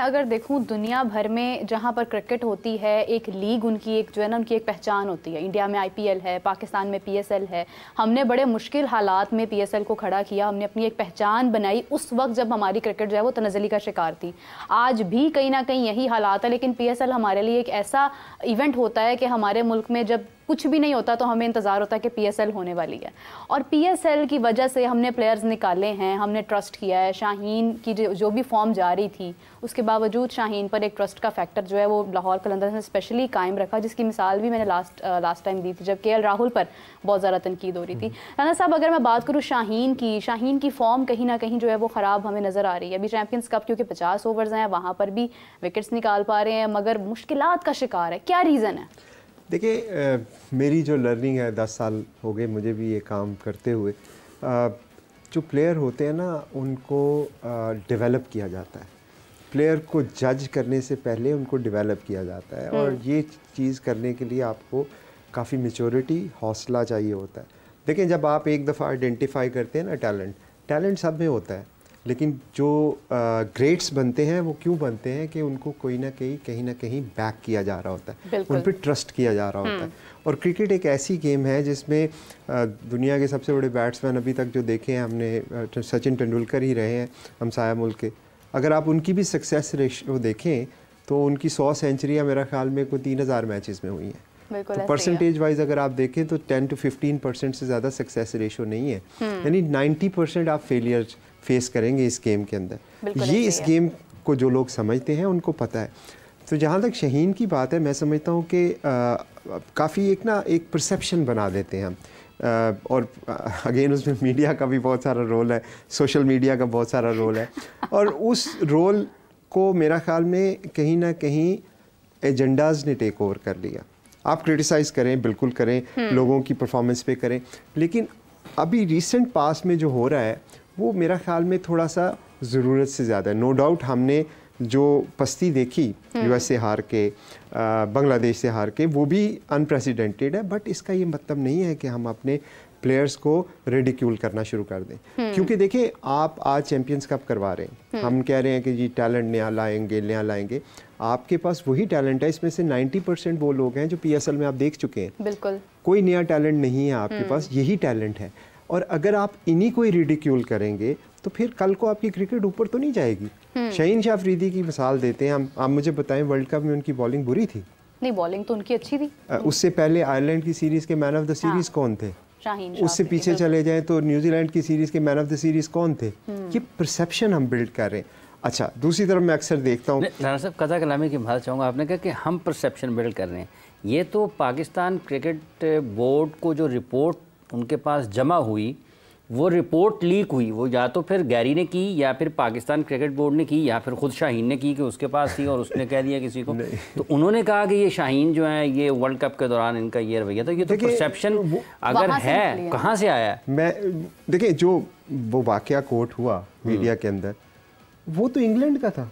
अगर देखूं दुनिया भर में जहां पर क्रिकेट होती है, एक लीग उनकी एक जो है ना उनकी एक पहचान होती है। इंडिया में आईपीएल है, पाकिस्तान में पीएसएल है। हमने बड़े मुश्किल हालात में पीएसएल को खड़ा किया, हमने अपनी एक पहचान बनाई उस वक्त जब हमारी क्रिकेट जो है वो तनज़्ज़ुली का शिकार थी। आज भी कहीं ना कहीं यही हालात है, लेकिन पीएसएल हमारे लिए एक ऐसा इवेंट होता है कि हमारे मुल्क में जब कुछ भी नहीं होता तो हमें इंतज़ार होता है कि पीएसएल होने वाली है। और पीएसएल की वजह से हमने प्लेयर्स निकाले हैं, हमने ट्रस्ट किया है। शाहीन की जो भी फॉर्म जारी थी, उसके बावजूद शाहीन पर एक ट्रस्ट का फैक्टर जो है वो लाहौर कलंदर्स ने स्पेशली कायम रखा, जिसकी मिसाल भी मैंने लास्ट टाइम दी थी जब केएल राहुल पर बहुत ज़्यादा तनकीद हो रही थी। राना साहब, अगर मैं बात करूँ शाहीन की फॉर्म कहीं ना कहीं जो है वो ख़राब हमें नज़र आ रही है। अभी चैम्पियंस कप क्योंकि 50 ओवर्स हैं, वहाँ पर भी विकेट्स निकाल पा रहे हैं मगर मुश्किलात का शिकार है। क्या रीज़न है? देखिए, मेरी जो लर्निंग है 10 साल हो गए मुझे भी ये काम करते हुए। जो प्लेयर होते हैं ना उनको डेवलप किया जाता है। प्लेयर को जज करने से पहले उनको डेवलप किया जाता है और ये चीज़ करने के लिए आपको काफ़ी मैच्योरिटी, हौसला चाहिए होता है। देखिए, जब आप एक दफ़ा आइडेंटिफाई करते हैं ना टैलेंट सब में होता है, लेकिन जो ग्रेट्स बनते हैं वो क्यों बनते हैं कि उनको कोई ना कहीं ना कहीं बैक किया जा रहा होता है, उन पर ट्रस्ट किया जा रहा होता है। और क्रिकेट एक ऐसी गेम है जिसमें दुनिया के सबसे बड़े बैट्समैन अभी तक जो देखे हैं हमने, सचिन तेंदुलकर ही रहे हैं हमसाया मुल्क के। अगर आप उनकी भी सक्सेस रेशियो देखें तो उनकी 100 सेंचुरियाँ मेरा ख्याल में कोई 3000 मैचेस में हुई हैं। तो परसेंटेज वाइज अगर आप देखें तो 10 to 15% से ज़्यादा सक्सेस रेशियो नहीं है, यानी 90% आप फेलियर फेस करेंगे इस गेम के अंदर। ये इस गेम को जो लोग समझते हैं उनको पता है। तो जहाँ तक शाहीन की बात है, मैं समझता हूँ कि काफ़ी एक परसेप्शन बना देते हैं हम, और अगेन उसमें मीडिया का भी बहुत सारा रोल है, सोशल मीडिया का बहुत सारा रोल है। और उस रोल को मेरा ख्याल में कहीं ना कहीं एजेंडाज़ ने टेक ओवर कर लिया। आप क्रिटिसाइज़ करें, बिल्कुल करें, लोगों की परफॉर्मेंस पे करें, लेकिन अभी रिसेंट पास में जो हो रहा है वो मेरा ख्याल में थोड़ा सा ज़रूरत से ज़्यादा है। नो डाउट हमने जो पस्ती देखी यूएस से हार के, बांग्लादेश से हार के, वो भी अनप्रेसिडेंटेड है, बट इसका ये मतलब नहीं है कि हम अपने प्लेयर्स को रिडिक्यूल करना शुरू कर दें। क्योंकि देखिए, आप आज चैम्पियंस कप करवा रहे हैं, हम कह रहे हैं कि जी टैलेंट नया लाएंगे। आपके पास वही टैलेंट है, इसमें से 90% वो लोग हैं जो पीएसएल में आप देख चुके हैं। बिल्कुल कोई नया टैलेंट नहीं है आपके पास, यही टैलेंट है। और अगर आप इन्हीं को ही रिडिक्यूल करेंगे तो फिर कल को आपकी क्रिकेट ऊपर तो नहीं जाएगी। शाहीन शाह अफरीदी की मिसाल देते हैं हम, आप मुझे बताएं वर्ल्ड कप में उनकी बॉलिंग बुरी थी? नहीं, बॉलिंग तो उनकी अच्छी थी। उससे पहले आयरलैंड की सीरीज़ के मैन ऑफ द सीरीज़ कौन थे? उससे पीछे चले जाएं तो न्यूजीलैंड की सीरीज़ के मैन ऑफ द सीरीज़ कौन थे? ये परसेप्शन हम बिल्ड कर रहे हैं। अच्छा, दूसरी तरफ मैं अक्सर देखता हूँ, राना साहब कज़ा कलामी की बात चाहूँगा। आपने कहा कि हम परसेप्शन बिल्ड कर रहे हैं, ये तो पाकिस्तान क्रिकेट बोर्ड को जो रिपोर्ट उनके पास जमा हुई, वो रिपोर्ट लीक हुई, वो या तो फिर गैरी ने की या फिर पाकिस्तान क्रिकेट बोर्ड ने की या फिर खुद शाहीन ने की कि उसके पास थी और उसने कह दिया किसी को। तो उन्होंने कहा कि ये शाहीन जो है ये वर्ल्ड कप के दौरान इनका ये रवैया, तो ये तो परसेप्शन अगर है कहाँ से आया? मैं देखिए, जो वो वाकया कोट हुआ मीडिया के अंदर, वो तो इंग्लैंड का था।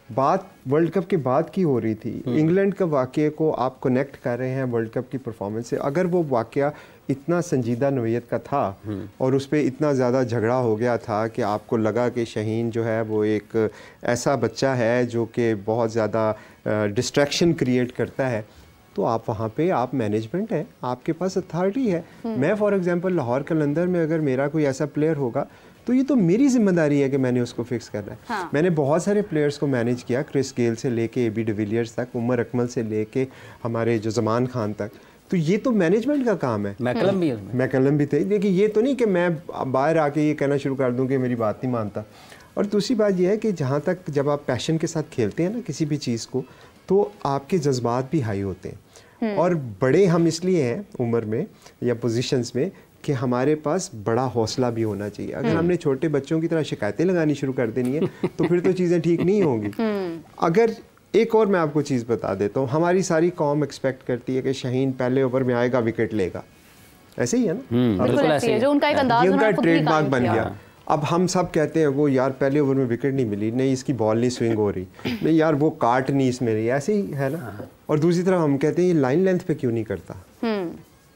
बात वर्ल्ड कप के बाद की हो रही थी। इंग्लैंड का वाकये को आप कनेक्ट कर रहे हैं वर्ल्ड कप की परफॉर्मेंस से। अगर वो वाकया इतना संजीदा नोयत का था और उस पर इतना ज़्यादा झगड़ा हो गया था कि आपको लगा कि शाहीन जो है वो एक ऐसा बच्चा है जो कि बहुत ज़्यादा डिस्ट्रैक्शन क्रिएट करता है, तो आप वहाँ पे आप मैनेजमेंट है, आपके पास अथॉरिटी है। मैं फॉर एग्जांपल लाहौर कलंदर में अगर मेरा कोई ऐसा प्लेयर होगा तो ये तो मेरी जिम्मेदारी है कि मैंने उसको फिक्स करना है। हाँ। मैंने बहुत सारे प्लेयर्स को मैनेज किया, क्रिस गेल से लेके एबी डिविलियर्स तक, उमर अकमल से लेके हमारे जो जमान खान तक, तो ये तो मैनेजमेंट का काम है। मैकलम भी थे। देखिए, ये तो नहीं कि मैं बाहर आके ये कहना शुरू कर दूं कि मेरी बात नहीं मानता। और दूसरी बात यह है कि जहाँ तक जब आप पैशन के साथ खेलते हैं ना किसी भी चीज़ को, तो आपके जज्बात भी हाई होते हैं। और बड़े हम इसलिए हैं उम्र में या पोजीशंस में कि हमारे पास बड़ा हौसला भी होना चाहिए। अगर हमने छोटे बच्चों की तरह शिकायतें लगानी शुरू कर देनी है तो फिर तो चीज़ें ठीक नहीं होंगी। अगर एक और मैं आपको चीज़ बता देता हूँ, हमारी सारी कौम एक्सपेक्ट करती है कि शाहीन पहले ओवर में आएगा, विकेट लेगा। ऐसे ही है ना? बिल्कुल ऐसे ही, जो उनका एक अंदाज उनका ट्रेडमार्क बन गया। अब हम सब कहते हैं वो यार पहले ओवर में विकेट नहीं मिली, नहीं इसकी बॉल नहीं स्विंग हो रही, नहीं यार वो काट नहीं इसमें रही, ऐसे ही है ना। और दूसरी तरफ हम कहते हैं ये लाइन लेंथ पे क्यों नहीं करता।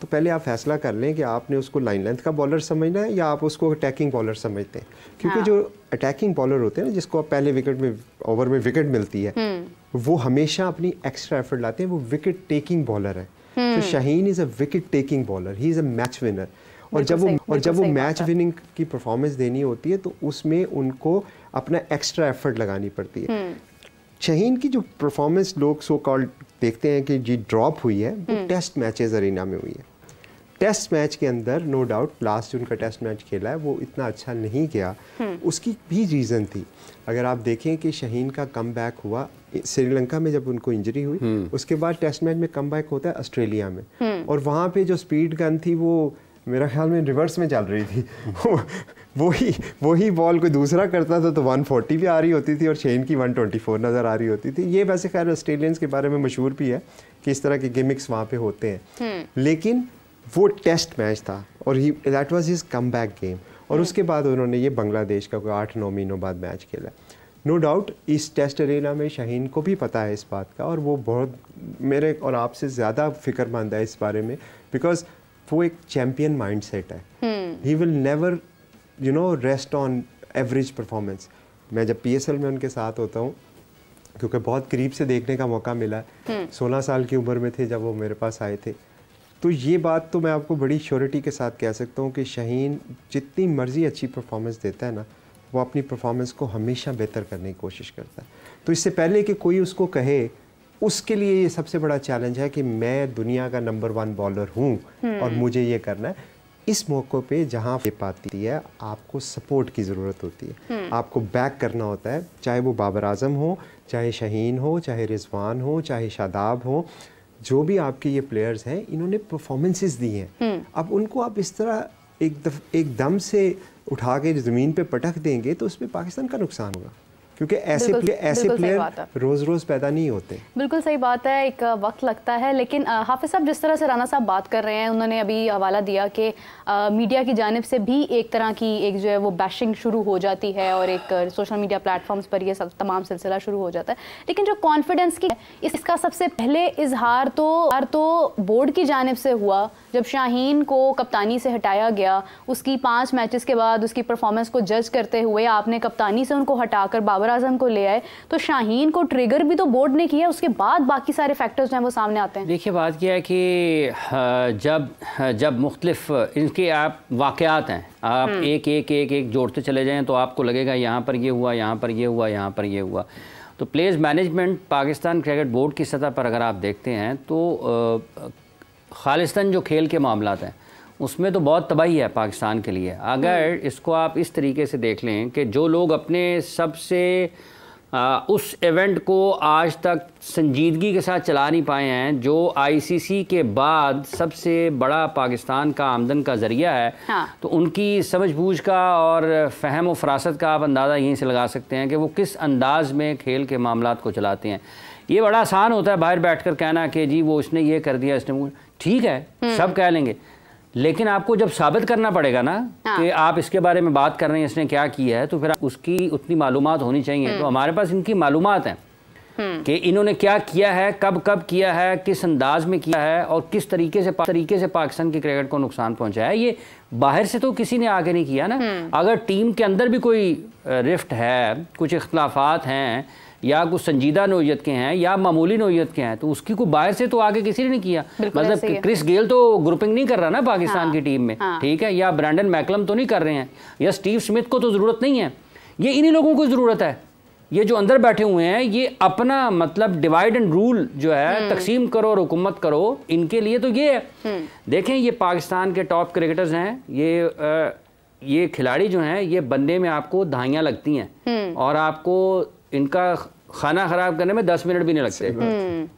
तो पहले आप फैसला कर लें कि आपने उसको लाइन लेंथ का बॉलर समझना है या आप उसको अटैकिंग बॉलर समझते हैं, क्योंकि जो अटैकिंग बॉलर होते हैं ना, जिसको आप पहले विकेट में ओवर में विकेट मिलती है, वो हमेशा अपनी एक्स्ट्रा एफर्ट लाते हैं, वो विकेट टेकिंग बॉलर है। तो Shaheen is a wicket taking bowler, he is a match winner. और जब वो मैच विनिंग की परफॉर्मेंस देनी होती है तो उसमें उनको अपना एक्स्ट्रा एफर्ट लगानी पड़ती है। शाहीन की जो परफॉर्मेंस लोग सो कॉल्ड देखते हैं कि जी ड्रॉप हुई है, वो टेस्ट मैचेस अरीना में हुई है। टेस्ट मैच के अंदर नो डाउट लास्ट जो उनका टेस्ट मैच खेला है वो इतना अच्छा नहीं गया, उसकी भी रीज़न थी। अगर आप देखें कि शाहीन का कम बैक हुआ श्रीलंका में जब उनको इंजरी हुई, उसके बाद टेस्ट मैच में कम बैक होता है ऑस्ट्रेलिया में, और वहाँ पे जो स्पीड गन थी वो मेरा ख्याल में रिवर्स में चल रही थी। वही बॉल कोई दूसरा करता था तो 140 भी आ रही होती थी और शाहीन की 124 नज़र आ रही होती थी। ये वैसे खैर ऑस्ट्रेलियंस के बारे में मशहूर भी है कि इस तरह के गिमिक्स वहाँ पे होते हैं, लेकिन वो टेस्ट मैच था और that was his come back game. और उसके बाद उन्होंने ये बांग्लादेश का कोई 8-9 महीनों बाद मैच खेला। नो डाउट इस टेस्ट अरेना में शाहीन को भी पता है इस बात का, और वो बहुत मेरे और आपसे ज़्यादा फिक्रमंद है इस बारे में, बिकॉज वो एक चैम्पियन माइंडसेट है। He will never rest on average performance. मैं जब PSL में उनके साथ होता हूँ, क्योंकि बहुत करीब से देखने का मौका मिला, 16 साल की उम्र में थे जब वो मेरे पास आए थे, तो ये बात तो मैं आपको बड़ी श्योरिटी के साथ कह सकता हूँ कि शाहीन जितनी मर्जी अच्छी परफॉर्मेंस देता है ना, वो अपनी परफॉर्मेंस को हमेशा बेहतर करने की कोशिश करता है। तो इससे पहले कि कोई उसको कहे, उसके लिए ये सबसे बड़ा चैलेंज है कि मैं दुनिया का नंबर 1 बॉलर हूँ और मुझे ये करना है। इस मौके पे जहाँ पे पाती है, आपको सपोर्ट की ज़रूरत होती है, आपको बैक करना होता है, चाहे वो बाबर आजम हो, चाहे शाहीन हो, चाहे रिजवान हो, चाहे शादाब हो, जो भी आपके ये प्लेयर्स हैं, इन्होंने परफॉर्मेंसेस दी हैं। अब उनको आप इस तरह एकदम से उठा के ज़मीन पे पटक देंगे तो उसमें पाकिस्तान का नुकसान होगा, क्योंकि ऐसे प्लेयर रोज़ रोज़ पैदा नहीं होते। बिल्कुल सही बात है, एक वक्त लगता है। लेकिन हाफिज़ साहब, जिस तरह से राना साहब बात कर रहे हैं, उन्होंने अभी हवाला दिया कि मीडिया की जानिब से भी एक तरह की एक जो है वो बैशिंग शुरू हो जाती है और एक सोशल मीडिया प्लेटफॉर्म्स पर ये तमाम सिलसिला शुरू हो जाता है। लेकिन जो कॉन्फिडेंस की इसका सबसे पहले इजहार तो बोर्ड की जानिब से हुआ जब शाहीन को कप्तानी से हटाया गया। उसकी 5 मैचेस के बाद उसकी परफॉर्मेंस को जज करते हुए आपने कप्तानी से उनको हटाकर बाबर आजम को ले आए, तो शाहीन को ट्रिगर भी तो बोर्ड ने किया, उसके बाद बाकी सारे फैक्टर्स हैं वो सामने आते हैं। देखिए, बात क्या है कि जब मुख्तलिफ इनके आप वाक़यात हैं, आप एक जोड़ते चले जाएँ तो आपको लगेगा यहाँ पर ये हुआ, यहाँ पर ये हुआ, यहाँ पर ये हुआ। तो players management Pakistan cricket board की सतह पर अगर आप देखते हैं तो खालिस्तान जो खेल के मामलात हैं उसमें तो बहुत तबाही है पाकिस्तान के लिए। अगर इसको आप इस तरीके से देख लें कि जो लोग अपने सबसे उस इवेंट को आज तक संजीदगी के साथ चला नहीं पाए हैं, जो ICC के बाद सबसे बड़ा पाकिस्तान का आमदन का ज़रिया है, तो उनकी समझबूझ का और फ़हम व फरासत का आप अंदाज़ा यहीं से लगा सकते हैं कि वो किस अंदाज़ में खेल के मामलात को चलाते हैं। ये बड़ा आसान होता है बाहर बैठकर कहना कि जी वो इसने ये कर दिया, इसने, ठीक है, सब कह लेंगे, लेकिन आपको जब साबित करना पड़ेगा ना कि आप इसके बारे में बात कर रहे हैं, इसने क्या किया है, तो फिर उसकी उतनी मालूमात होनी चाहिए। तो हमारे पास इनकी मालूमात हैं कि इन्होंने क्या किया है, कब किया है, किस अंदाज में किया है और किस तरीके से पाकिस्तान की क्रिकेट को नुकसान पहुंचाया है। ये बाहर से तो किसी ने आगे नहीं किया ना। अगर टीम के अंदर भी कोई रिफ्ट है, कुछ इख्तलाफात हैं या कुछ संजीदा नौयत के हैं या मामूली नौयत के हैं, तो उसकी कोई बाहर से तो आगे किसी ने नहीं किया। मतलब क्रिस गेल तो ग्रुपिंग नहीं कर रहा ना पाकिस्तान की टीम में, ठीक है, या ब्रैंडन मैकलम तो नहीं कर रहे हैं, या स्टीव स्मिथ को तो ज़रूरत नहीं है। ये इन्हीं लोगों को ज़रूरत है। ये जो अंदर बैठे हुए हैं, ये अपना मतलब डिवाइड एंड रूल जो है, तकसीम करो और हुकूमत करो, इनके लिए तो ये है। देखें, ये पाकिस्तान के टॉप क्रिकेटर्स हैं, ये खिलाड़ी जो हैं, ये बनने में आपको दहाइयाँ लगती हैं और आपको इनका खाना खराब करने में 10 मिनट भी नहीं लगते,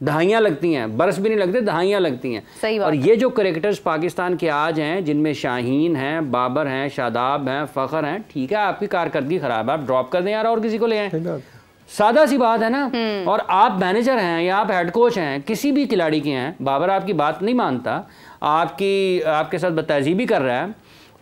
दहाइयाँ लगती हैं, बरस भी नहीं लगते, दहाइयाँ लगती हैं। और ये जो क्रिकेटर्स पाकिस्तान के आज हैं, जिनमें शाहीन हैं, बाबर हैं, शादाब हैं, फ़खर हैं, ठीक है, आपकी कारकर्दगी ख़राब है, आप ड्रॉप कर दें यार और किसी को ले आएं, सादा सी बात है ना। और आप मैनेजर हैं या आप हेड कोच हैं, किसी भी खिलाड़ी के हैं, बाबर आपकी बात नहीं मानता, आपके साथ बदतहज़ीबी कर रहा है,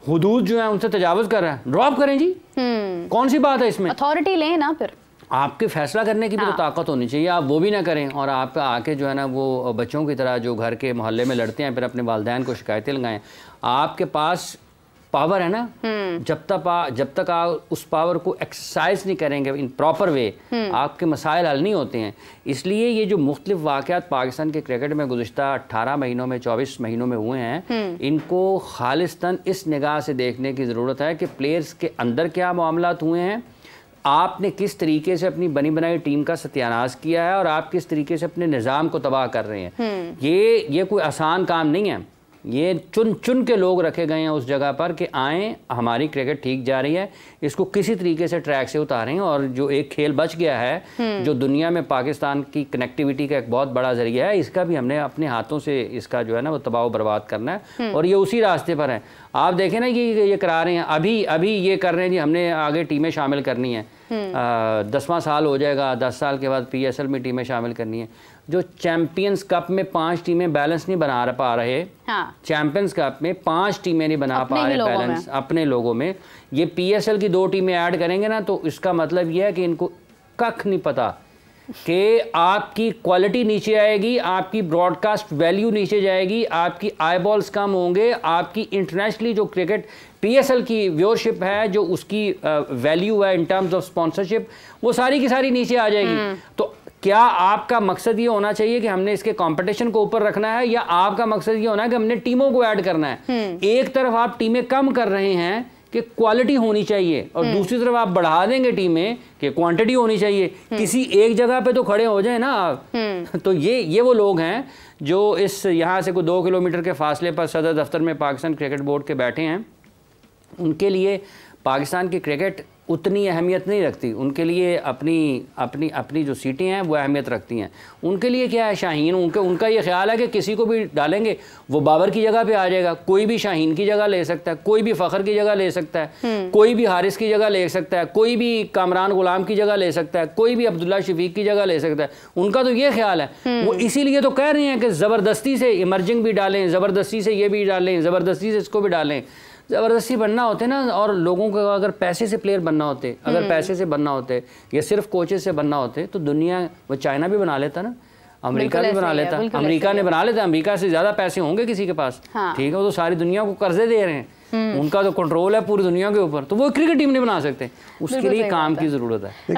हुदूद जो है उनसे तजावुज़ कर रहा है, ड्रॉप करें जी, कौन सी बात है इसमें? अथॉरिटी लें ना, फिर आपके फैसला करने की भी तो ताकत होनी चाहिए, आप वो भी ना करें और आप आके जो है ना वो बच्चों की तरह जो घर के मोहल्ले में लड़ते हैं फिर अपने वालिदैन को शिकायतें लगाएं। आपके पास पावर है ना, जब तक आप उस पावर को एक्सरसाइज नहीं करेंगे इन प्रॉपर वे, आपके मसाइल हल नहीं होते हैं। इसलिए ये जो मुख्तलिफ वाक़यात पाकिस्तान के क्रिकेट में गुज़िश्ता 18 महीनों में 24 महीनों में हुए हैं, इनको खालिस्तन इस निगाह से देखने की ज़रूरत है कि प्लेयर्स के अंदर क्या मामलात हुए हैं, आपने किस तरीके से अपनी बनी बनाई टीम का सत्यानाश किया है और आप किस तरीके से अपने निज़ाम को तबाह कर रहे हैं। ये कोई आसान काम नहीं है, ये चुन चुन के लोग रखे गए हैं उस जगह पर कि आएँ, हमारी क्रिकेट ठीक जा रही है, इसको किसी तरीके से ट्रैक से उतारें। और जो एक खेल बच गया है जो दुनिया में पाकिस्तान की कनेक्टिविटी का एक बहुत बड़ा ज़रिया है, इसका भी हमने अपने हाथों से इसका जो है ना वो तबाह बर्बाद करना है और ये उसी रास्ते पर है। आप देखें ना ये करा रहे हैं, अभी ये कर रहे हैं जी, हमने आगे टीमें शामिल करनी है, 10वां साल हो जाएगा, 10 साल के बाद PSL में टीमें शामिल करनी है। जो चैंपियंस कप में 5 टीमें बैलेंस नहीं बना पा रहे, हाँ। चैंपियंस कप में 5 टीमें नहीं बना पा रहे बैलेंस अपने लोगों में, ये PSL की 2 टीमें ऐड करेंगे ना तो इसका मतलब ये है कि इनको कख नहीं पता कि आपकी क्वालिटी नीचे आएगी, आपकी ब्रॉडकास्ट वैल्यू नीचे जाएगी, आपकी आई बॉल्स कम होंगे, आपकी इंटरनेशनली जो क्रिकेट PSL की व्यूअरशिप है, जो उसकी वैल्यू है इन टर्म्स ऑफ स्पॉन्सरशिप, वो सारी की सारी नीचे आ जाएगी। तो क्या आपका मकसद ये होना चाहिए कि हमने इसके कंपटीशन को ऊपर रखना है, या आपका मकसद ये होना है कि हमने टीमों को ऐड करना है? एक तरफ आप टीमें कम कर रहे हैं कि क्वालिटी होनी चाहिए और दूसरी तरफ आप बढ़ा देंगे टीमें कि क्वांटिटी होनी चाहिए। किसी एक जगह पे तो खड़े हो जाए ना आप। तो ये वो लोग हैं जो इस यहाँ से कोई 2 किलोमीटर के फासले पर सदर दफ्तर में पाकिस्तान क्रिकेट बोर्ड के बैठे हैं। उनके लिए पाकिस्तान की क्रिकेट उतनी अहमियत नहीं रखती, उनके लिए अपनी जो सीटें हैं वो अहमियत रखती हैं। उनके लिए क्या है, शाहीन, उनका ये ख्याल है कि किसी को भी डालेंगे वो बाबर की जगह पे आ जाएगा, कोई भी शाहीन की जगह ले सकता है, कोई भी फ़खर की जगह ले सकता है, कोई भी हारिस की जगह ले सकता है, कोई भी कामरान गुलाम की जगह ले सकता है, कोई भी अब्दुल्ला शफीक की जगह ले सकता है। उनका तो ये ख्याल है, वो इसीलिए तो कह रहे हैं कि ज़बरदस्ती से इमर्जिंग भी डालें, ज़बरदस्ती से ये भी डालें, ज़बरदस्ती से इसको भी डालें। ज़बरदस्ती बनना होते ना, और लोगों को अगर पैसे से प्लेयर बनना होते, अगर पैसे से बनना होते या सिर्फ कोचेस से बनना होते तो दुनिया, वो चाइना भी बना लेता ना, अमेरिका भी बना लेता, अमेरिका ने बना लेता, अमेरिका से ज़्यादा पैसे होंगे किसी के पास, ठीक है, वो तो सारी दुनिया को कर्जे दे रहे हैं, उनका तो कंट्रोल है पूरी दुनिया के ऊपर, तो वो क्रिकेट टीम नहीं बना सकते, उसके लिए काम की ज़रूरत है।